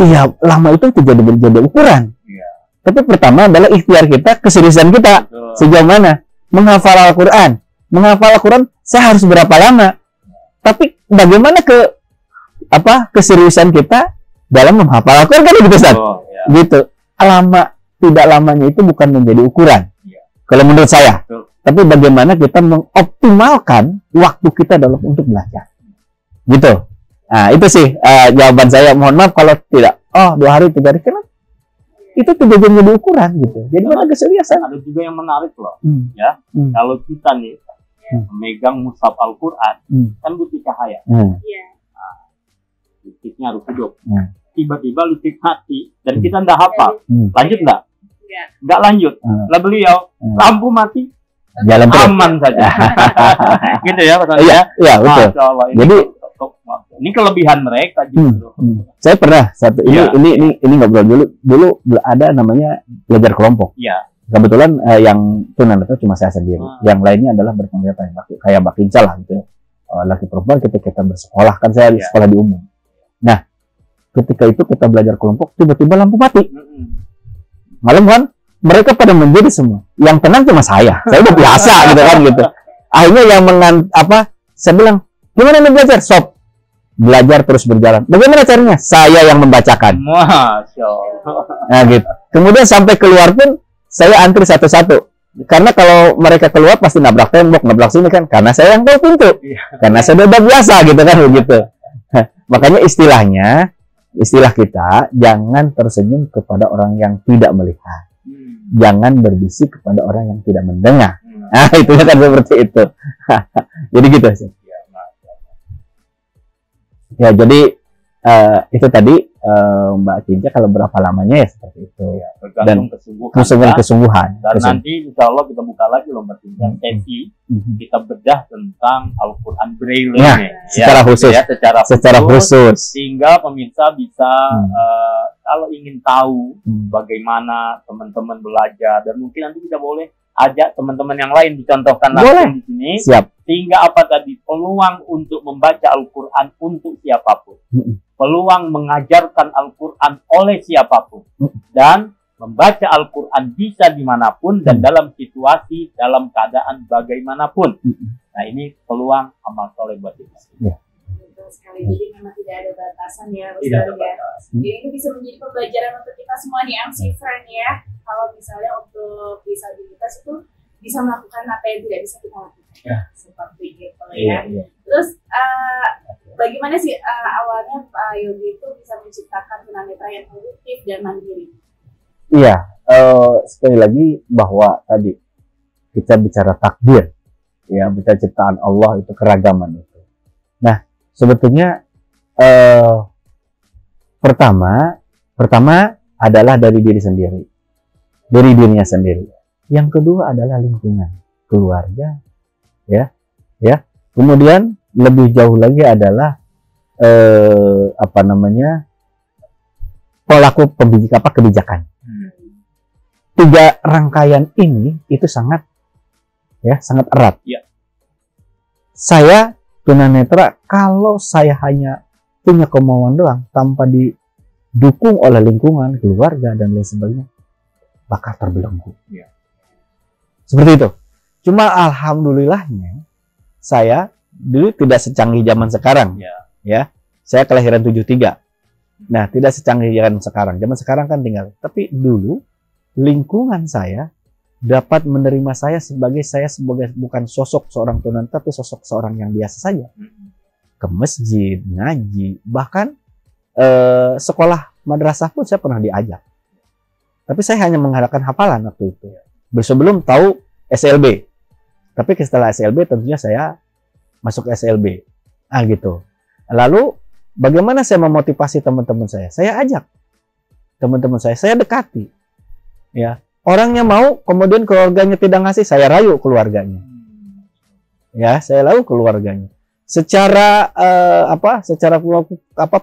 Iya, lama itu tidak jadi ukuran. Iya. Tapi pertama adalah ikhtiar kita, keseriusan kita. Betul. Sejauh mana? Menghafal Al-Quran. Menghafal Al-Quran, saya harus berapa lama? Tapi bagaimana keseriusan kita dalam menghafal Al-Quran, kan gitu, Ustaz? Oh, ya. Gitu. Lama, tidak lamanya itu bukan menjadi ukuran. Iya. Kalau menurut saya. Betul. Tapi bagaimana kita mengoptimalkan waktu kita dalam untuk belajar. Gitu. Nah, itu sih jawaban saya. Mohon maaf kalau tidak. Oh, 2 hari, 3 hari. Kenapa? Itu tidak jadi ukuran gitu. Jadi ada keseriusan. Ada juga yang menarik loh. Hmm. Ya, Hmm. kalau kita nih memegang mushaf Al-Quran, kan butuh cahaya. Iya. Listriknya harus hidup. Hmm. Tiba-tiba listrik mati dan kita nggak hafal. Lanjut nggak? Enggak. Nggak lanjut. Lah beliau lampu mati, Jalan terus. aman saja. Gitu ya, Pak Sandi, Iya, ya? iya, betul. Masya Allah. Ini kelebihan mereka justru. Saya pernah Iya. ini ngobrol dulu ada namanya belajar kelompok. Iya. Kebetulan yang tunanetra cuma saya sendiri. Yang lainnya adalah berkegiatan kayak Mbak Kinca lah gitu. Laki perempuan kita bersekolah, kan saya Iya. sekolah di umum. Nah, ketika itu kita belajar kelompok, tiba-tiba lampu mati. Malam kan mereka pada menjadi semua. Yang tenang cuma saya. Saya udah biasa gitu kan gitu. Akhirnya yang saya bilang, "Gimana nih belajar?" Sob. Belajar terus berjalan. Bagaimana caranya? Saya yang membacakan. Masya Allah. Nah, gitu. Kemudian sampai keluar pun saya antri satu-satu. Karena kalau mereka keluar pasti nabrak tembok, nabrak sini kan. Karena saya yang tahu pintu. Karena saya udah biasa gitu kan begitu. Makanya istilah kita, jangan tersenyum kepada orang yang tidak melihat. Jangan berbisik kepada orang yang tidak mendengar. Nah, itu kan seperti itu. Jadi gitu sih. Ya, jadi itu tadi Mbak Kinca kalau berapa lamanya ya seperti itu. Ya, tergantung kesungguhan. Dan nanti insya Allah kita buka lagi loh Mbak Kinca sesi kita bedah tentang Al-Quran Braille ya, secara khusus. Ya, secara khusus sehingga pemirsa bisa kalau ingin tahu bagaimana teman-teman belajar, dan mungkin nanti kita boleh ajak teman-teman yang lain dicontohkan langsung di sini. Siap. Sehingga apa tadi, peluang untuk membaca Al-Quran untuk siapapun, peluang mengajarkan Al-Quran oleh siapapun, dan membaca Al-Quran bisa dimanapun dan dalam situasi, dalam keadaan bagaimanapun. Nah, ini peluang amal soleh buat kita. Betul sekali. Jadi memang tidak ada batasan ya, Ustaz ya. Jadi ini bisa menjadi pembelajaran untuk kita semua nih, MC Friend ya. Kalau misalnya untuk disabilitas itu bisa melakukan apa yang tidak bisa kita lakukan. Seperti itu ya. Terus bagaimana sih awalnya Pak Yogi itu bisa menciptakan tunanetra yang produktif dan mandiri? Iya, sekali lagi bahwa tadi kita bicara takdir, ya, bicara ciptaan Allah itu keragaman itu. Nah, sebetulnya pertama adalah dari diri sendiri, dari dirinya sendiri. Yang kedua adalah lingkungan, keluarga, ya. Kemudian lebih jauh lagi adalah pelaku kebijakan. 3 rangkaian ini itu sangat erat. Ya. Saya tunanetra, kalau saya hanya punya kemauan doang tanpa didukung oleh lingkungan, keluarga dan lain sebagainya, bakal terbelenggu. Ya. Seperti itu. Cuma alhamdulillahnya saya dulu tidak secanggih zaman sekarang. Ya. Saya kelahiran 73. Nah, tidak secanggih zaman sekarang. Zaman sekarang kan tinggal. Tapi dulu lingkungan saya dapat menerima saya sebagai bukan sosok seorang tunanetra, tapi sosok seorang yang biasa saja. Ke masjid, ngaji, bahkan sekolah madrasah pun saya pernah diajak. Tapi saya hanya mengharapkan hafalan waktu itu. Sebelum tahu SLB. Tapi setelah SLB tentunya saya masuk SLB. Gitu. Lalu bagaimana saya memotivasi teman-teman saya? Saya ajak teman-teman saya dekati. Ya, orangnya mau, kemudian keluarganya tidak ngasih, saya rayu keluarganya. Ya, saya rayu keluarganya. Secara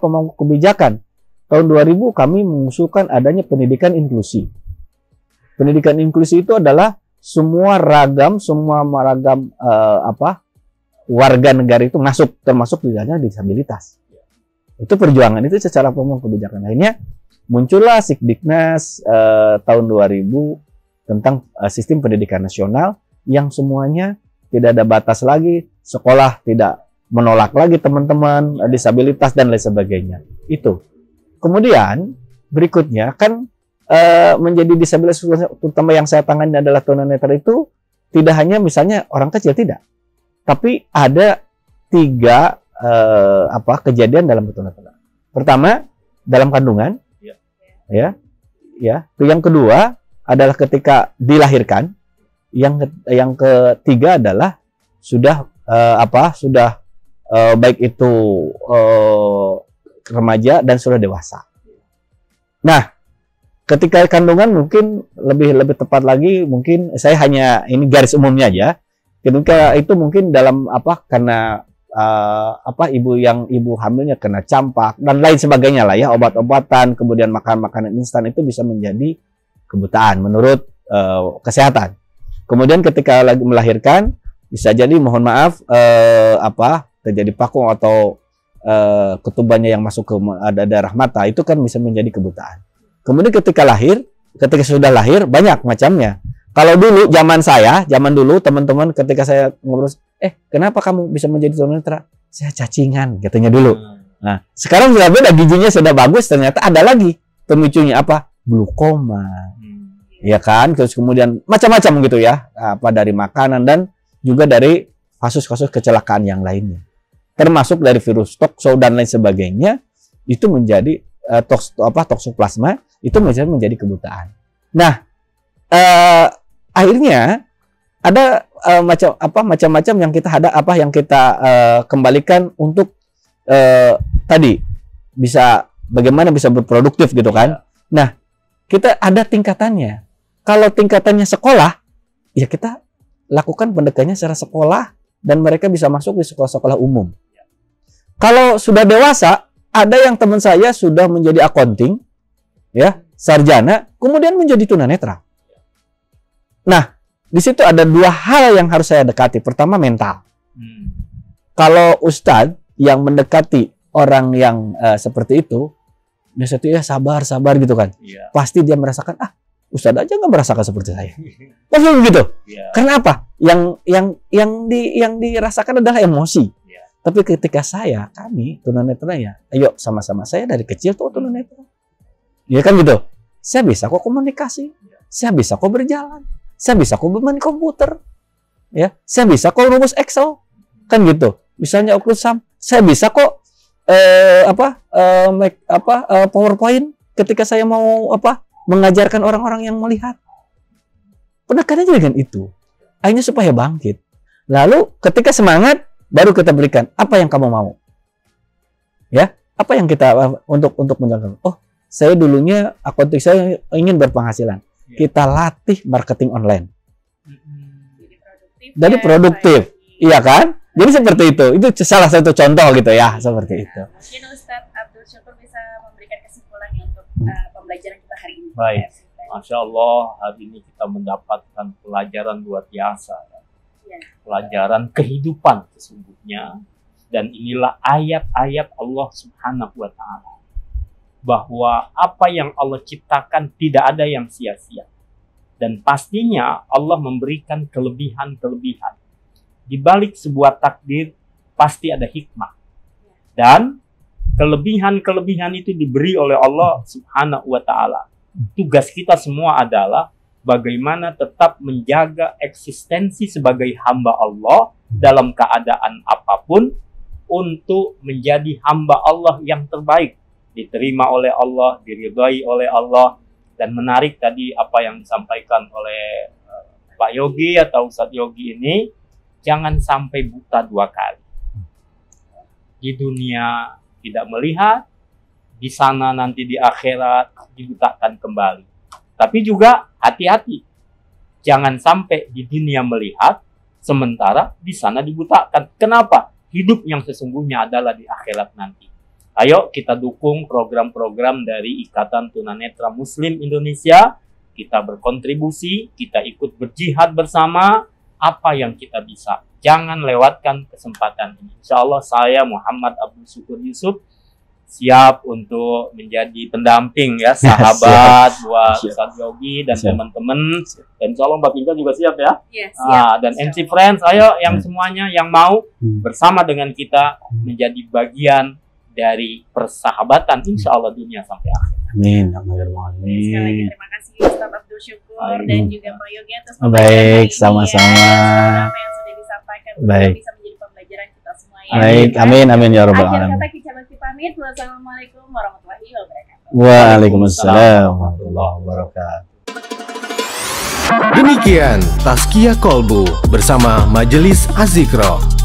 pemangku kebijakan tahun 2000 kami mengusulkan adanya pendidikan inklusi. Pendidikan inklusi itu adalah semua ragam warga negara itu masuk, termasuk di dalamnya disabilitas. Itu perjuangan itu secara pembangunan kebijakan. Akhirnya muncullah Sikdiknas tahun 2000 tentang sistem pendidikan nasional yang semuanya tidak ada batas lagi, sekolah tidak menolak lagi teman-teman disabilitas dan lain sebagainya. Itu. Kemudian berikutnya kan menjadi disabilitas terutama yang saya tangani adalah tunanetra itu tidak hanya misalnya orang kecil, tidak, tapi ada 3 kejadian dalam tunanetra. Pertama dalam kandungan, ya. Yang kedua adalah ketika dilahirkan. Yang ketiga adalah sudah baik itu remaja dan sudah dewasa. Nah, ketika kandungan mungkin lebih tepat lagi, mungkin saya hanya ini garis umumnya aja. Ketika itu mungkin dalam karena ibu hamilnya kena campak dan lain sebagainya lah ya, obat-obatan, kemudian makan makanan instan itu bisa menjadi kebutaan menurut kesehatan. Kemudian ketika lagi melahirkan bisa jadi mohon maaf terjadi pakung atau ketubannya yang masuk ke darah mata, itu kan bisa menjadi kebutaan. Kemudian ketika sudah lahir banyak macamnya. Kalau dulu zaman dulu teman-teman ketika saya ngobrol, kenapa kamu bisa menjadi tunanetra? Saya cacingan katanya dulu. Nah, sekarang sudah beda, giginya sudah bagus, ternyata ada lagi pemicunya glukoma. Ya kan? Terus kemudian macam-macam gitu ya. Dari makanan dan juga dari kasus-kasus kecelakaan yang lainnya. Termasuk dari virus tokso dan lain sebagainya, itu menjadi toksoplasma itu menjadi kebutaan. Nah, akhirnya ada macam-macam yang kita kembalikan untuk tadi bagaimana bisa berproduktif gitu kan. Nah, kita ada tingkatannya. Kalau tingkatannya sekolah, ya kita lakukan pendekatannya secara sekolah dan mereka bisa masuk di sekolah-sekolah umum. Kalau sudah dewasa, ada yang teman saya sudah menjadi accounting, ya, sarjana, kemudian menjadi tunanetra. Nah, di situ ada 2 hal yang harus saya dekati. Pertama, mental. Kalau ustadz yang mendekati orang yang seperti itu, biasanya sabar gitu kan. Pasti dia merasakan, ustadz aja nggak merasakan seperti saya. Maksudnya gitu. Karena apa? Yang dirasakan adalah emosi. Tapi ketika kami tunanetra ya, ayo sama-sama, saya dari kecil tuh tunanetra. Ya kan gitu. Saya bisa kok komunikasi. Saya bisa kok berjalan. Saya bisa kok bermain komputer. Ya, saya bisa kok rumus Excel. Kan gitu. Misalnya Occlusam, saya bisa kok PowerPoint ketika saya mau mengajarkan orang-orang yang melihat. Pendekatannya dengan itu. Akhirnya supaya bangkit. Lalu ketika semangat baru kita berikan apa yang kamu mau. Ya, apa yang kita untuk menjalankan. Oh, saya dulunya accounting, saya ingin berpenghasilan. Kita latih marketing online. Jadi produktif. Iya kan? Jadi seperti itu. Itu salah satu contoh gitu ya, seperti itu. Mungkin Ustadz Abdul Syukur bisa memberikan kesimpulan untuk pembelajaran kita hari ini. Baik. Masya Allah, hari ini kita mendapatkan pelajaran luar biasa. Pelajaran kehidupan sesungguhnya. Dan inilah ayat-ayat Allah Subhanahu wa Ta'ala. Bahwa apa yang Allah ciptakan tidak ada yang sia-sia. Dan pastinya Allah memberikan kelebihan-kelebihan. Di balik sebuah takdir pasti ada hikmah. Dan kelebihan-kelebihan itu diberi oleh Allah Subhanahu wa Ta'ala. Tugas kita semua adalah bagaimana tetap menjaga eksistensi sebagai hamba Allah dalam keadaan apapun untuk menjadi hamba Allah yang terbaik, diterima oleh Allah, diridhai oleh Allah. Dan menarik tadi apa yang disampaikan oleh Pak Yogi atau Ustadz Yogi ini, jangan sampai buta 2 kali. Di dunia tidak melihat, di sana nanti di akhirat dibutakan kembali. Tapi juga hati-hati. Jangan sampai di dunia melihat, sementara di sana dibutakan. Kenapa? Hidup yang sesungguhnya adalah di akhirat nanti. Ayo kita dukung program-program dari Ikatan Tunanetra Muslim Indonesia. Kita berkontribusi, kita ikut berjihad bersama apa yang kita bisa. Jangan lewatkan kesempatan ini. Insya Allah saya Muhammad Abdul Syukur Yusuf siap untuk menjadi pendamping ya, sahabat buat Siap. Ustadz Yogi dan Siap. teman-teman. Dan insya Allah Mbak Kinca juga siap ya. Iya, siap. Dan MC Friends, ayo yang semuanya yang mau bersama dengan kita menjadi bagian dari persahabatan insya Allah dunia sampai akhir. Amin. Sekali lagi Amin. terima kasih Ustadz Abdul Syukur dan juga Pak Yogi atas Baik, pembelajaran hari ini sama-sama. ya. Semoga apa yang sudah disampaikan Baik. bisa menjadi pembelajaran kita semua ya. Baik, amin amin ya rabbal Akhir alamin. kata Kinca Bakti pamit. Wassalamualaikum warahmatullahi wabarakatuh. Waalaikumsalam warahmatullahi wabarakatuh. Demikian Tazkiyah Kolbu bersama Majelis Azikro.